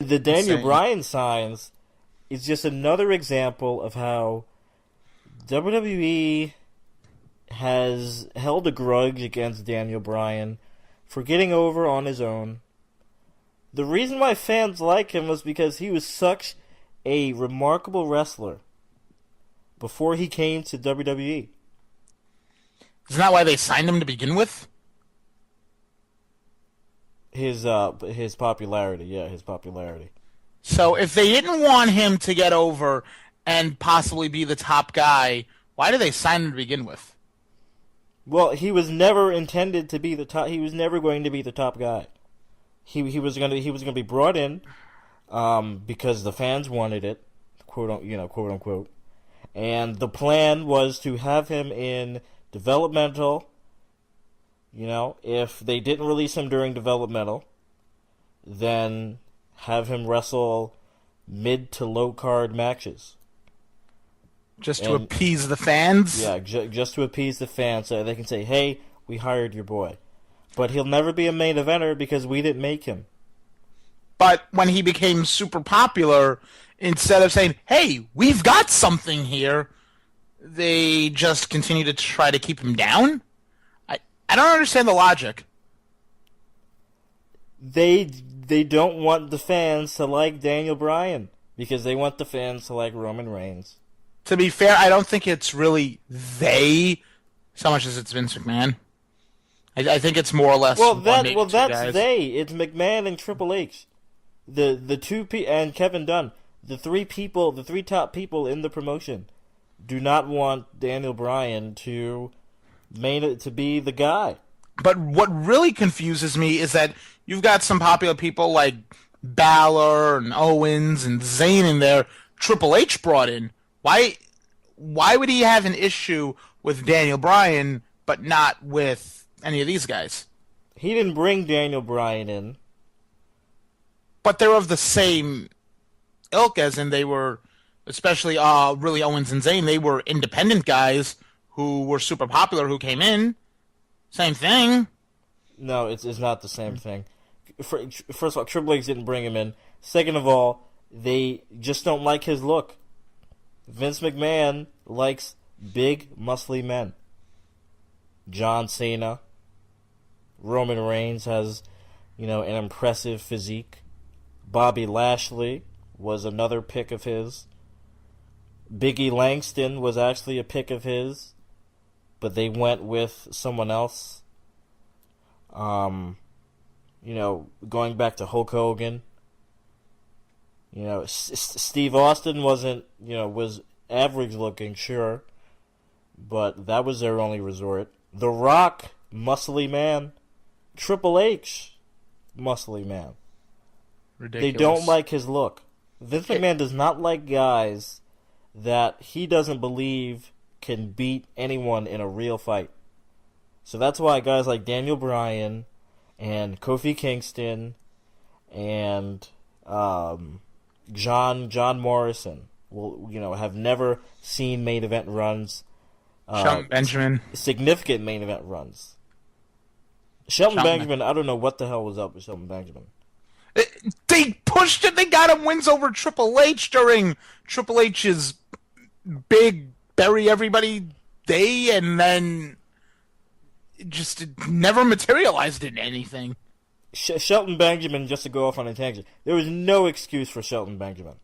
The Daniel Bryan signs is just another example of how WWE has held a grudge against Daniel Bryan for getting over on his own. The reason why fans like him was because he was such a remarkable wrestler before he came to WWE. Isn't that why they signed him to begin with? His popularity, his popularity. So if they didn't want him to get over and possibly be the top guy, why did they sign him to begin with? Well, he was never intended to be the top. He was never going to be the top guy. He was gonna be brought in because the fans wanted it, quote unquote, and the plan was to have him in developmental. If they didn't release him during developmental, then have him wrestle mid to low card matches. Just to appease the fans? Yeah, just to appease the fans so they can say, hey, we hired your boy. But he'll never be a main eventer because we didn't make him. But when he became super popular, instead of saying, hey, we've got something here, they just continue to try to keep him down? I don't understand the logic. They don't want the fans to like Daniel Bryan because they want the fans to like Roman Reigns. To be fair, I don't think it's really they so much as it's Vince McMahon. I think it's more or less. That's guys. they. It's McMahon and Triple H, the two and Kevin Dunn, the three top people in the promotion, do not want Daniel Bryan to be the guy. But what really confuses me is that you've got some popular people like Balor and Owens and Zayn in there. Triple H brought in. Why would he have an issue with Daniel Bryan but not with any of these guys? He didn't bring Daniel Bryan in. But they're of the same ilk, as in they were, especially really Owens and Zayn, they were independent guys who were super popular who came in. Same thing. No, it's not the same thing. First of all, Triple H didn't bring him in. Second of all, they just don't like his look. Vince McMahon likes big, muscly men. John Cena. Roman Reigns has, an impressive physique. Bobby Lashley was another pick of his. Biggie Langston was actually a pick of his, but they went with someone else. Going back to Hulk Hogan. Steve Austin wasn't, was average looking, sure, but that was their only resort. The Rock, muscly man. Triple H, muscly man. Ridiculous. They don't like his look. Vince McMahon does not like guys that he doesn't believe can beat anyone in a real fight. So that's why guys like Daniel Bryan and Kofi Kingston and John Morrison will have never seen main event runs. Shelton Benjamin. Significant main event runs. Shelton Benjamin, I don't know what the hell was up with Shelton Benjamin. They pushed it. They got him wins over Triple H during Triple H's big bury everybody day, and then it just never materialized in anything. Shelton Benjamin, just to go off on a tangent, there was no excuse for Shelton Benjamin.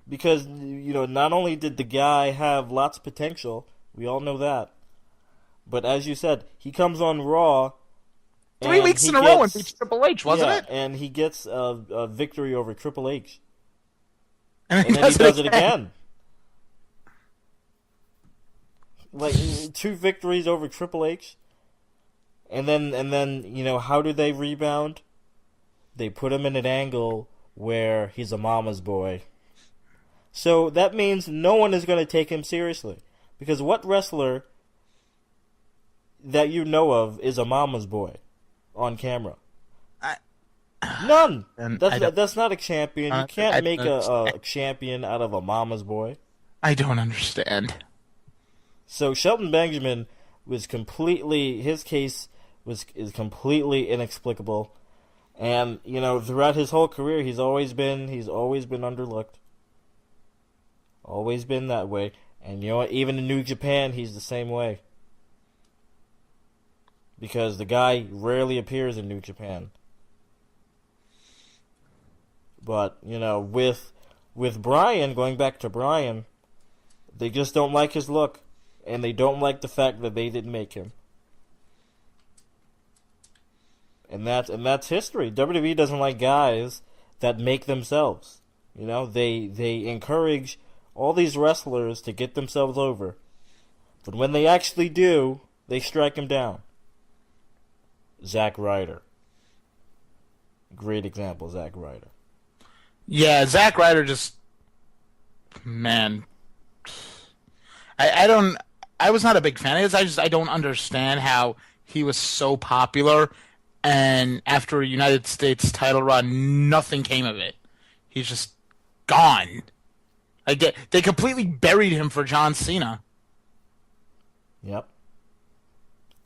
Because, not only did the guy have lots of potential, we all know that, but as you said, he comes on Raw 3 weeks in a row and beats Triple H, wasn't it? And he gets a victory over Triple H. And then he does it again. Like, 2 victories over Triple H. And then, how do they rebound? They put him in an angle where he's a mama's boy. So that means no one is going to take him seriously. Because what wrestler that you know of is a mama's boy on camera? None. That's not a champion. You can't make a champion out of a mama's boy. I don't understand. So Shelton Benjamin was completely, his case is completely inexplicable. And throughout his whole career, he's always been underlooked. Always been that way. And you know what? Even in New Japan, he's the same way. Because the guy rarely appears in New Japan. But, with Bryan, going back to Bryan, they just don't like his look. And they don't like the fact that they didn't make him. And that's history. WWE doesn't like guys that make themselves. They encourage all these wrestlers to get themselves over. But when they actually do, they strike him down. Zack Ryder. Great example, Zack Ryder. Yeah, Zack Ryder just... Man. I was not a big fan of his. I don't understand how he was so popular, and after a United States title run, nothing came of it. He's just gone. They completely buried him for John Cena. Yep.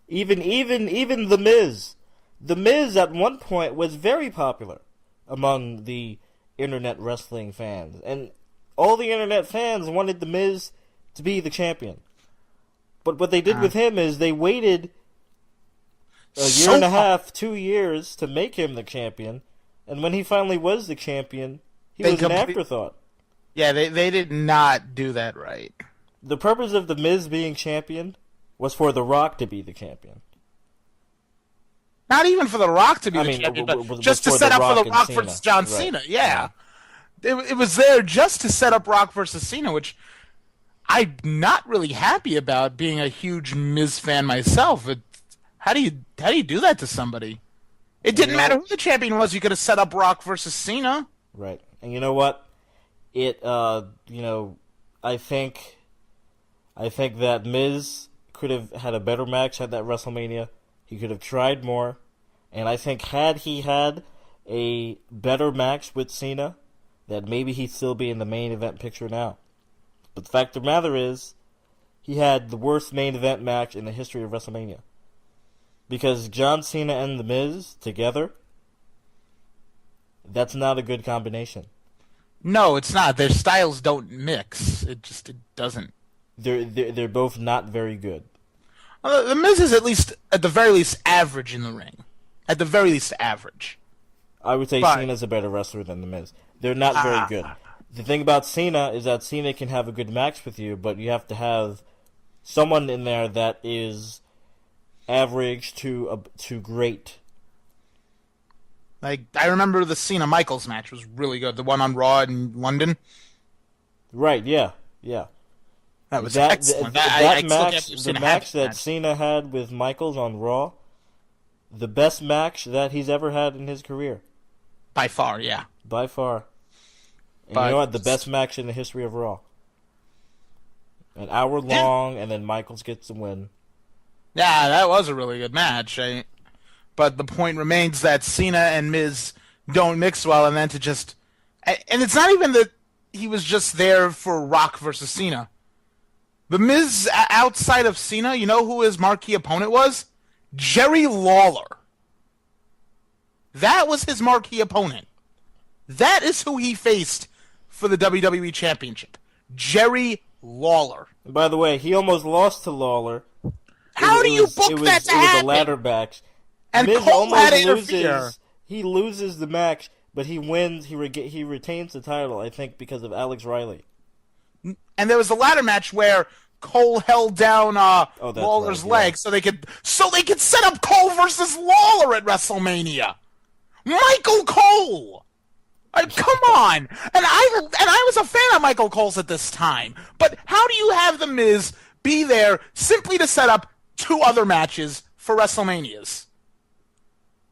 Even The Miz. The Miz at one point was very popular among the internet wrestling fans. And all the internet fans wanted The Miz to be the champion. But what they did with him is they waited a year and a half, 2 years to make him the champion. And when he finally was the champion, he was an afterthought. Yeah, they did not do that right. The purpose of The Miz being champion was for The Rock to be the champion. Not even for The Rock to be the champion, but just to set up for The Rock versus John Cena. Yeah. It was there just to set up Rock versus Cena, which I'm not really happy about, being a huge Miz fan myself. How do you do that to somebody? It didn't matter who the champion was. You could have set up Rock versus Cena. Right. And you know what? I think that Miz could have had a better match at that WrestleMania. He could have tried more. And I think had he had a better match with Cena, that maybe he'd still be in the main event picture now. But the fact of the matter is, he had the worst main event match in the history of WrestleMania. Because John Cena and The Miz together, that's not a good combination. No, it's not. Their styles don't mix. It doesn't. They're both not very good. The Miz is at the very least, average in the ring. At the very least, average. I would say Cena's a better wrestler than The Miz. They're not very good. The thing about Cena is that Cena can have a good match with you, but you have to have someone in there that is average to great. Like, I remember the Cena-Michaels match was really good. The one on Raw in London. Right, yeah. That was excellent. The match that Cena had with Michaels on Raw, the best match that he's ever had in his career. By far, yeah. By far. And you know what? The best match in the history of Raw. An hour long, and then Michaels gets the win. Yeah, that was a really good match. But the point remains that Cena and Miz don't mix well, and then to just... And it's not even that he was just there for Rock versus Cena. The Miz, outside of Cena, you know who his marquee opponent was? Jerry Lawler. That was his marquee opponent. That is who he faced for the WWE Championship. Jerry Lawler. And by the way, he almost lost to Lawler. How do you book that to happen? It was a ladder match. And Miz Cole had to interfere. He loses the match, but he wins. He retains the title, I think, because of Alex Riley. And there was a ladder match where Cole held down Lawler's leg so they could set up Cole versus Lawler at WrestleMania. Michael Cole. Come on. And I was a fan of Michael Cole's at this time. But how do you have The Miz be there simply to set up 2 other matches for WrestleManias?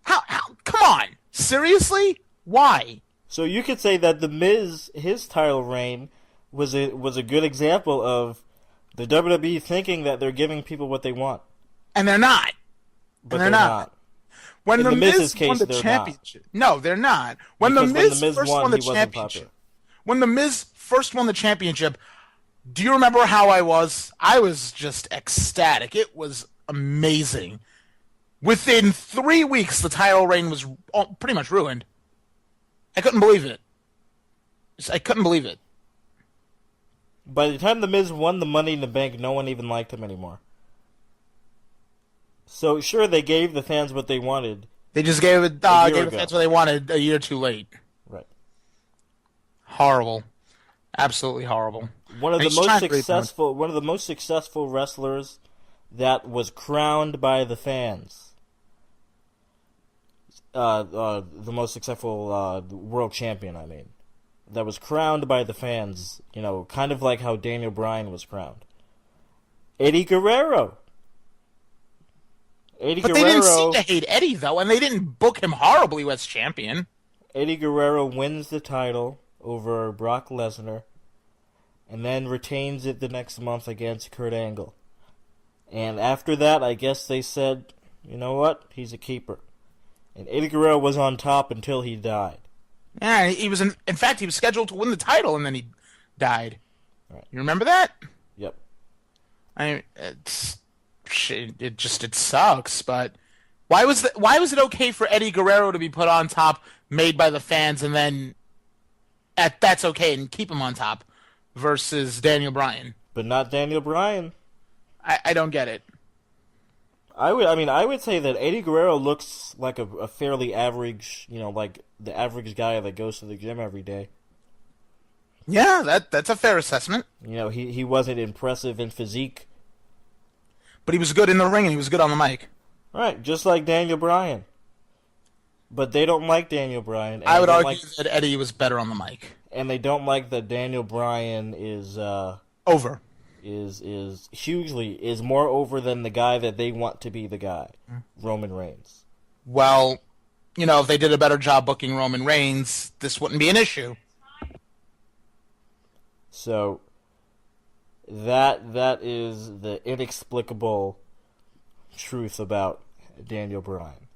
How come on. Seriously? Why? So you could say that The Miz, his title reign was a good example of the WWE thinking that they're giving people what they want. And they're not. But they're not. When In The Miz case, won the championship. No, they're not. When The Miz first won the championship. When The Miz first won the championship, do you remember how I was? I was just ecstatic. It was amazing. Within 3 weeks, the title reign was pretty much ruined. I couldn't believe it. I couldn't believe it. By the time The Miz won the Money in the Bank, no one even liked him anymore. So, sure, they gave the fans what they wanted. They just gave the fans what they wanted a year too late. Right. Horrible. Absolutely horrible. One of the most successful wrestlers that was crowned by the fans. The most successful world champion, I mean. That was crowned by the fans, kind of like how Daniel Bryan was crowned. Eddie Guerrero. They didn't seem to hate Eddie, though, and they didn't book him horribly as champion. Eddie Guerrero wins the title over Brock Lesnar, and then retains it the next month against Kurt Angle. And after that, I guess they said, you know what, he's a keeper. And Eddie Guerrero was on top until he died. Yeah, he was. In fact, he was scheduled to win the title, and then he died. Right. You remember that? Yep. It sucks. But why was it okay for Eddie Guerrero to be put on top, made by the fans, and then that's okay and keep him on top, versus Daniel Bryan? But not Daniel Bryan. I don't get it. I would say that Eddie Guerrero looks like a fairly average, like the average guy that goes to the gym every day. Yeah, that's a fair assessment. He wasn't impressive in physique. But he was good in the ring and he was good on the mic. Right, just like Daniel Bryan. But they don't like Daniel Bryan. I would argue that Eddie was better on the mic. And they don't like that Daniel Bryan is over. Is more over than the guy that they want to be the guy, Roman Reigns. Well, if they did a better job booking Roman Reigns, this wouldn't be an issue. So that is the inexplicable truth about Daniel Bryan.